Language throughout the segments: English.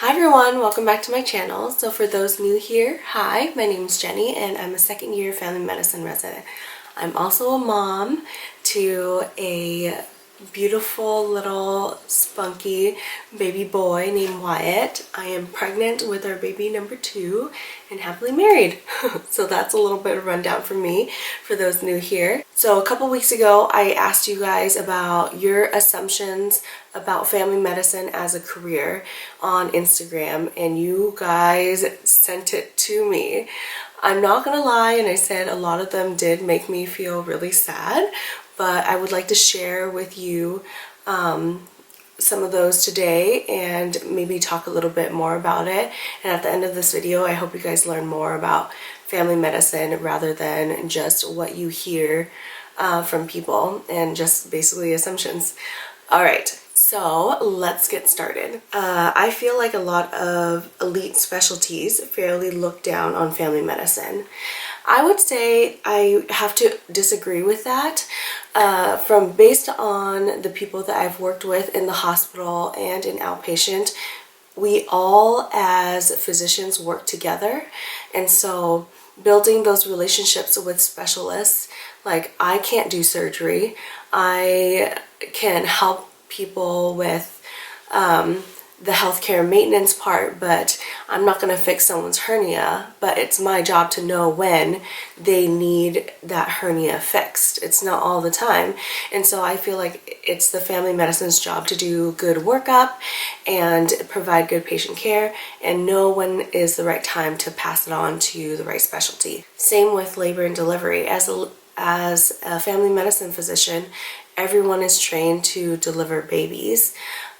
Hi everyone, welcome back to my channel. So for those new here, hi, my name is Jenny and I'm a second year family medicine resident. I'm also a mom to a beautiful little spunky baby boy named Wyatt. I am pregnant with our baby number 2 and happily married. So that's a little bit of rundown from me for those new here. So a couple weeks ago I asked you guys about your assumptions about family medicine as a career on Instagram, and you guys sent it to me. I'm not gonna lie, and I said a lot of them did make me feel really sad, but I would like to share with you some of those today and maybe talk a little bit more about it. And at the end of this video, I hope you guys learn more about family medicine rather than just what you hear from people and just basically assumptions. All right, so let's get started. I feel like a lot of elite specialties fairly look down on family medicine. I would say I have to disagree with that from based on the people that I've worked with in the hospital and in outpatient. We all as physicians work together, and so building those relationships with specialists, like I can't do surgery, I can help people with the healthcare maintenance part, but I'm not going to fix someone's hernia, but it's my job to know when they need that hernia fixed. It's not all the time. And so I feel like it's the family medicine's job to do good workup and provide good patient care and know when is the right time to pass it on to the right specialty. Same with labor and delivery. As a family medicine physician, everyone is trained to deliver babies.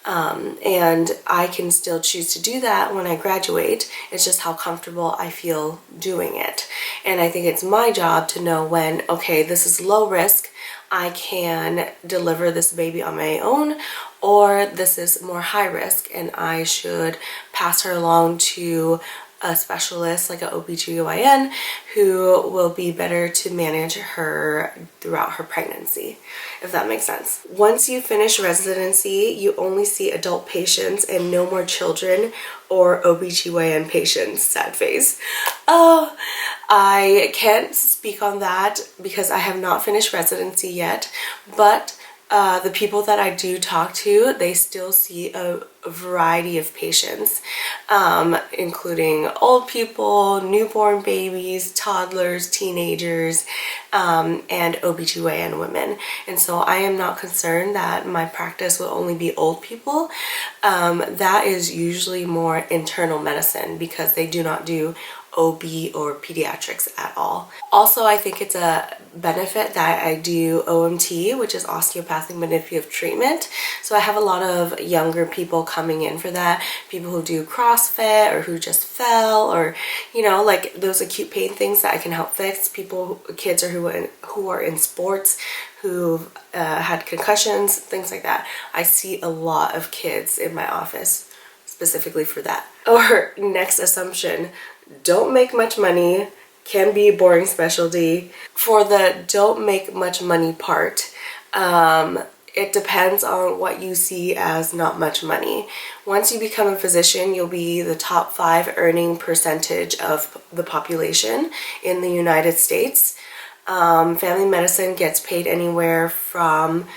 And I can still choose to do that when I graduate. It's just how comfortable I feel doing it. And I think it's my job to know when, okay, this is low risk, I can deliver this baby on my own, or this is more high risk and I should pass her along to a specialist like an OBGYN who will be better to manage her throughout her pregnancy, if that makes sense. Once you finish residency, you only see adult patients and no more children or OBGYN patients. Sad face. Oh, I can't speak on that because I have not finished residency yet, but the people that I do talk to, they still see a variety of patients, including old people, newborn babies, toddlers, teenagers, and OBGYN women. And so I am not concerned that my practice will only be old people. That is usually more internal medicine because they do not do OB or pediatrics at all. Also, I think it's a benefit that I do OMT, which is osteopathic manipulative treatment. So I have a lot of younger people coming in for that, people who do CrossFit or who just fell, or you know, like those acute pain things that I can help fix. People, kids who are in sports, who've had concussions, things like that. I see a lot of kids in my office specifically for that. Or next assumption, don't make much money, can be a boring specialty. For the don't make much money part, it depends on what you see as not much money. Once you become a physician, you'll be the top 5 earning percentage of the population in the United States. Family medicine gets paid anywhere from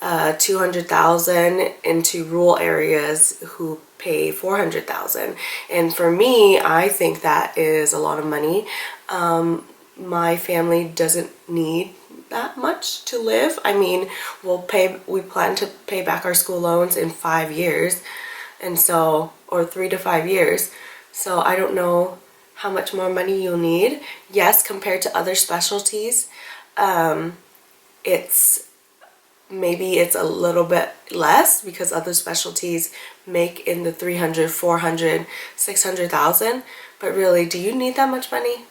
$200,000 into rural areas who pay $400,000. And for me, I think that is a lot of money. My family doesn't need that much to live. I mean, we plan to pay back our school loans in 5 years, and so, or 3 to 5 years. So I don't know how much more money you'll need. Yes, compared to other specialties, maybe it's a little bit less because other specialties make in the 300, 400, 600,000. But really, do you need that much money?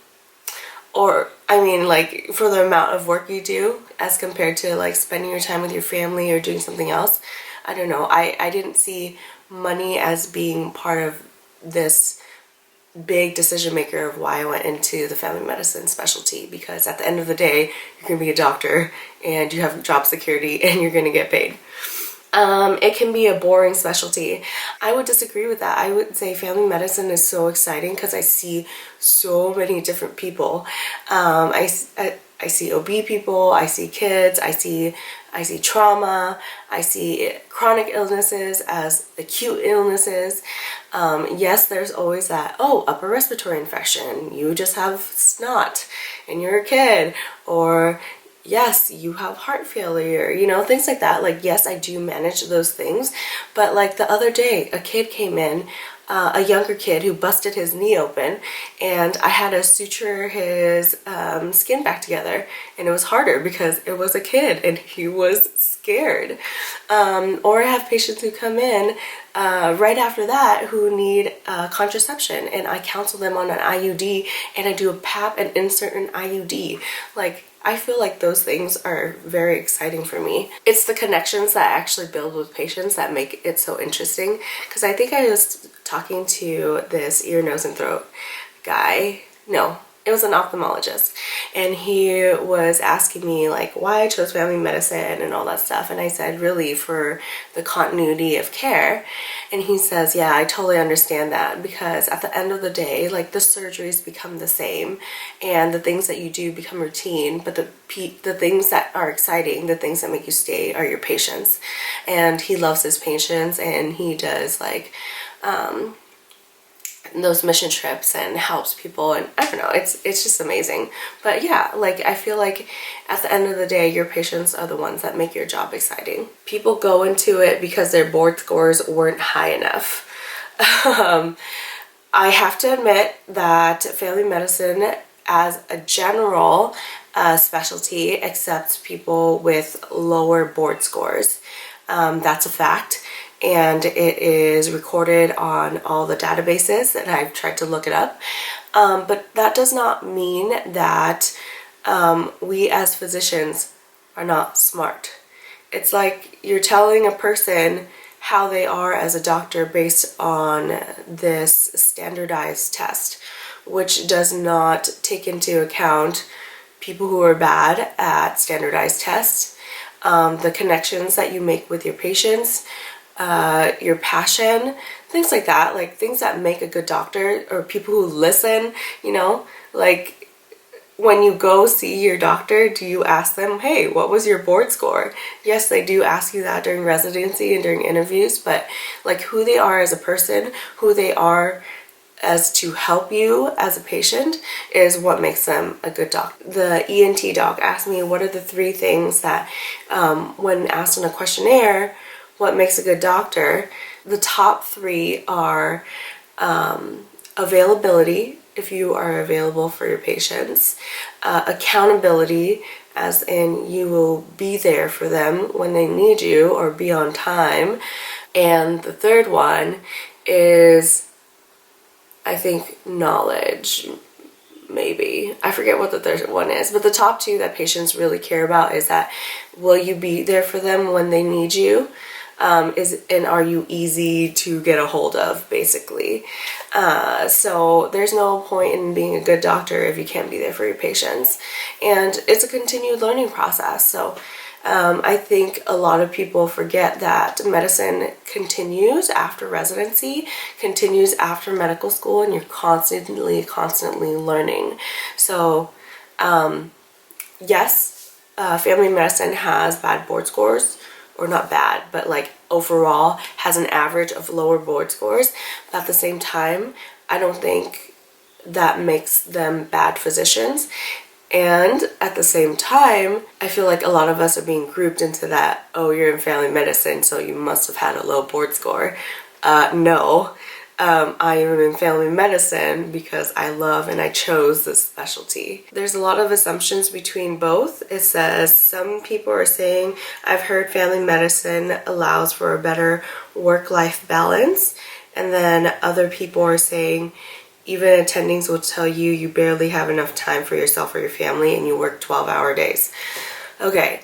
Or, I mean, like, for the amount of work you do as compared to like spending your time with your family or doing something else? I don't know. I didn't see money as being part of this big decision maker of why I went into the family medicine specialty, because at the end of the day, you're going to be a doctor and you have job security and you're going to get paid. It can be a boring specialty. I would disagree with that. I would say family medicine is so exciting because I see so many different people. I see OB people, I see kids, I see trauma, I see chronic illnesses as acute illnesses. Yes, there's always that, oh, upper respiratory infection, you just have snot and you're a kid, or yes, you have heart failure, you know, things like that. Like, yes, I do manage those things, but like the other day, a kid came in, a younger kid who busted his knee open, and I had to suture his skin back together, and it was harder because it was a kid and he was scared. Or I have patients who come in right after that who need contraception, and I counsel them on an IUD, and I do a PAP and insert an IUD. Like, I feel like those things are very exciting for me. It's the connections that I actually build with patients that make it so interesting. Because I think I was talking to this ear, nose, and throat guy. No, it was an ophthalmologist. And he was asking me like why I chose family medicine and all that stuff. And I said, really, for the continuity of care. And he says, yeah, I totally understand that, because at the end of the day, like, the surgeries become the same and the things that you do become routine, but the things that are exciting, the things that make you stay, are your patients. And he loves his patients, and he does like those mission trips and helps people, and I don't know, it's just amazing. But yeah, like, I feel like at the end of the day, your patients are the ones that make your job exciting. People go into it because their board scores weren't high enough. I have to admit that family medicine as a general specialty accepts people with lower board scores. That's a fact. And it is recorded on all the databases, and I've tried to look it up. But that does not mean that we as physicians are not smart. It's like you're telling a person how they are as a doctor based on this standardized test, which does not take into account people who are bad at standardized tests, the connections that you make with your patients, your passion, things like that, like things that make a good doctor, or people who listen, you know, like when you go see your doctor, do you ask them, hey, what was your board score? Yes, they do ask you that during residency and during interviews, but like who they are as a person, who they are as to help you as a patient is what makes them a good doctor. The ENT doc asked me what are the 3 things that when asked in a questionnaire, what makes a good doctor, the top 3 are availability, if you are available for your patients, accountability, as in you will be there for them when they need you or be on time, and the third one is, I think, knowledge. Maybe. I forget what the third one is, but the top 2 that patients really care about is that will you be there for them when they need you? And are you easy to get a hold of, basically. So there's no point in being a good doctor if you can't be there for your patients. And it's a continued learning process. So I think a lot of people forget that medicine continues after residency, continues after medical school, and you're constantly learning. So yes, family medicine has bad board scores, or not bad, but like overall has an average of lower board scores. But at the same time, I don't think that makes them bad physicians. And at the same time, I feel like a lot of us are being grouped into that, oh, you're in family medicine, so you must have had a low board score. No. I am in family medicine because I love and I chose this specialty. There's a lot of assumptions between both. It says some people are saying, I've heard family medicine allows for a better work-life balance. And then other people are saying, even attendings will tell you you barely have enough time for yourself or your family and you work 12-hour days. Okay,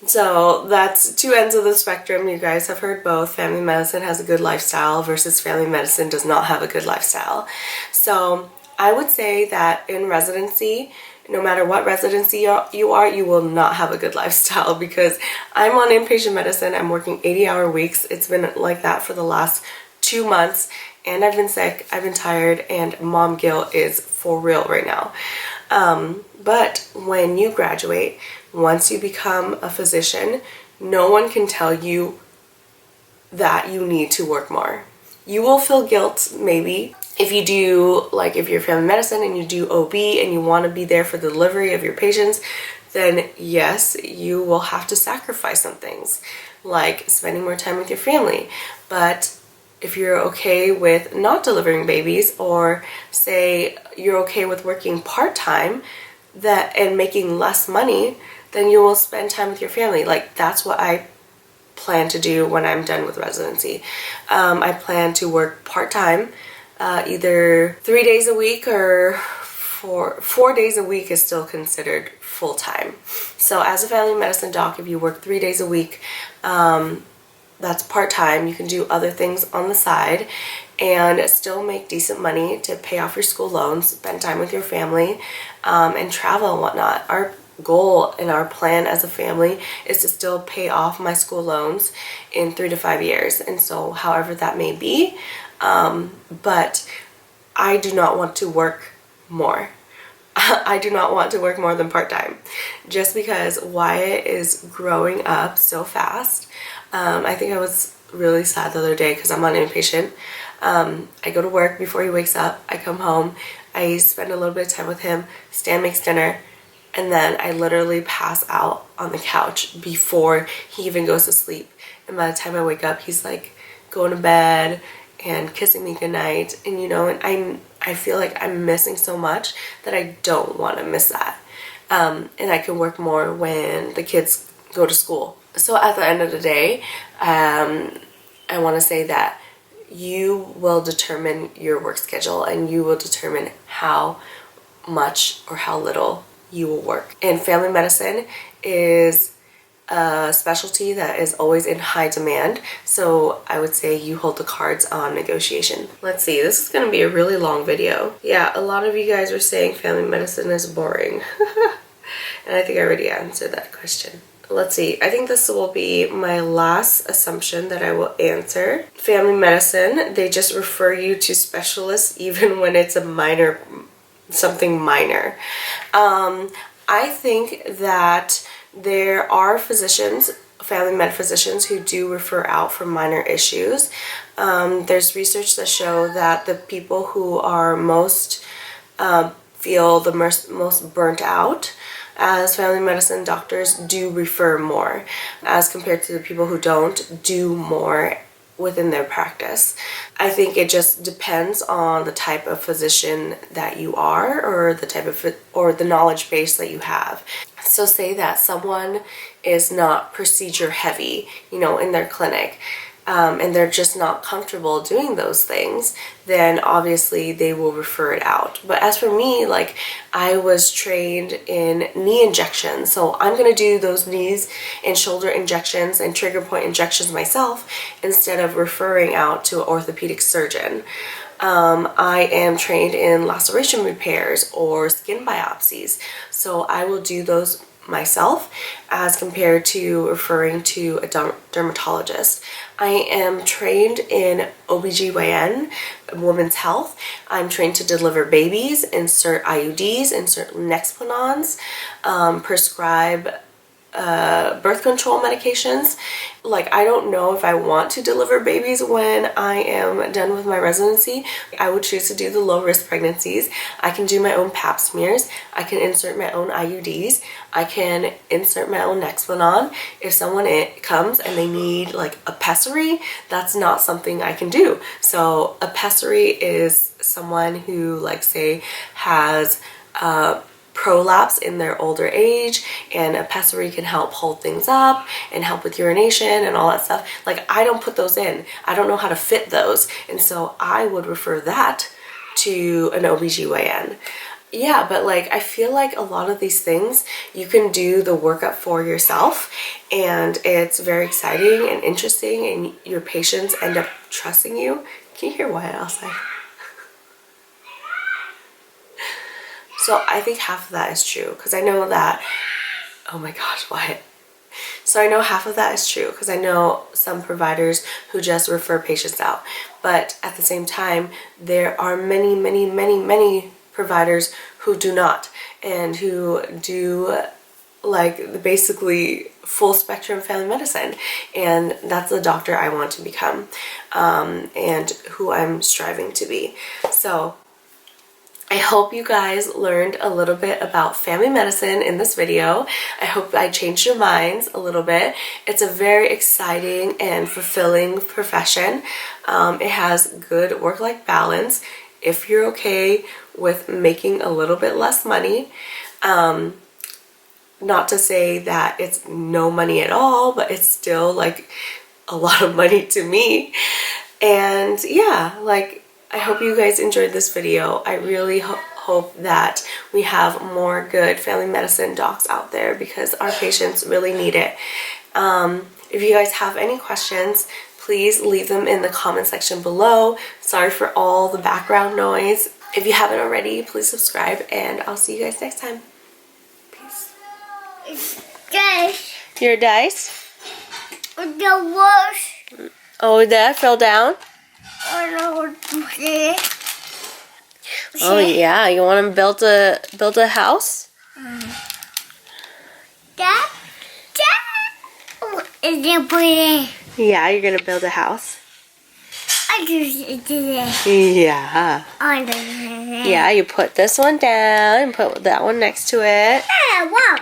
so that's 2 ends of the spectrum. You guys have heard both. Family medicine has a good lifestyle versus family medicine does not have a good lifestyle. So I would say that in residency, no matter what residency you are, you will not have a good lifestyle, because I'm on inpatient medicine. I'm working 80-hour weeks. It's been like that for the last 2 months, and I've been sick, I've been tired, and mom guilt is for real right now. But when you graduate, once you become a physician, no one can tell you that you need to work more. You will feel guilt maybe if you do, like if you're family medicine and you do OB and you want to be there for the delivery of your patients, then yes, you will have to sacrifice some things, like spending more time with your family. But if you're okay with not delivering babies, or say you're okay with working part-time and making less money, then you will spend time with your family. Like, that's what I plan to do when I'm done with residency. I plan to work part-time, either 3 days a week, or 4 days a week is still considered full-time. So as a family medicine doc, if you work 3 days a week, that's part-time. You can do other things on the side and still make decent money to pay off your school loans, spend time with your family, and travel and whatnot. Our goal and our plan as a family is to still pay off my school loans in 3 to 5 years, and so however that may be, but I do not want to work more. I do not want to work more than part-time, just because Wyatt is growing up so fast. I think I was really sad the other day because I'm on inpatient. I go to work before he wakes up, I come home, I spend a little bit of time with him, Stan makes dinner, and then I literally pass out on the couch before he even goes to sleep. And by the time I wake up, he's like going to bed and kissing me goodnight. And you know, and I feel like I'm missing so much that I don't want to miss that. And I can work more when the kids go to school. So at the end of the day, I want to say that you will determine your work schedule, and you will determine how much or how little you will work. And family medicine is a specialty that is always in high demand, so I would say you hold the cards on negotiation. Let's see, this is going to be a really long video. Yeah, a lot of you guys are saying family medicine is boring. And I think I already answered that question. Let's see, I think this will be my last assumption that I will answer. Family medicine, they just refer you to specialists even when it's a minor, something minor. I think that there are physicians, family med physicians, who do refer out for minor issues. There's research that show that the people who are most, feel the most burnt out as family medicine doctors do refer more, as compared to the people who don't do more within their practice. I think it just depends on the type of physician that you are, or the type of, or the knowledge base that you have. So say that someone is not procedure heavy, you know, in their clinic, and they're just not comfortable doing those things, then obviously they will refer it out. But as for me, like, I was trained in knee injections, so I'm gonna do those knees and shoulder injections and trigger point injections myself instead of referring out to an orthopedic surgeon. I am trained in laceration repairs or skin biopsies, so I will do those myself as compared to referring to a dermatologist. I am trained in OBGYN, women's health. I'm trained to deliver babies, insert IUDs, insert Nexplanons, prescribe birth control medications. Like, I don't know if I want to deliver babies when I am done with my residency. I would choose to do the low risk pregnancies. I can do my own pap smears. I can insert my own IUDs. I can insert my own Nexplanon. If someone comes and they need like a pessary, that's not something I can do. So a pessary is someone who, like, say has prolapse in their older age, and a pessary can help hold things up and help with urination and all that stuff. Like, I don't put those in. I don't know how to fit those, and so I would refer that to an OBGYN. Yeah, but like, I feel like a lot of these things you can do the workup for yourself, and it's very exciting and interesting, and your patients end up trusting you. Can you hear Wyatt outside? So I think half of that is true because I know that, oh my gosh, what? So I know half of that is true because I know some providers who just refer patients out. But at the same time, there are many, many, many, many providers who do not and who do like basically full spectrum family medicine, and that's the doctor I want to become and who I'm striving to be. So I hope you guys learned a little bit about family medicine in this video. I hope I changed your minds a little bit. It's a very exciting and fulfilling profession. It has good work-life balance if you're okay with making a little bit less money. Not to say that it's no money at all, but it's still like a lot of money to me. And yeah, like I hope you guys enjoyed this video. I really hope that we have more good family medicine docs out there because our patients really need it. If you guys have any questions, please leave them in the comment section below. Sorry for all the background noise. If you haven't already, please subscribe and I'll see you guys next time. Peace. Dice. Your dice? The worst. Oh, that fell down? Oh yeah, you want to build a house? That is it pretty? Yeah, you're gonna build a house. I just did it. Yeah. I did it. Yeah, you put this one down and put that one next to it. Yeah, wow.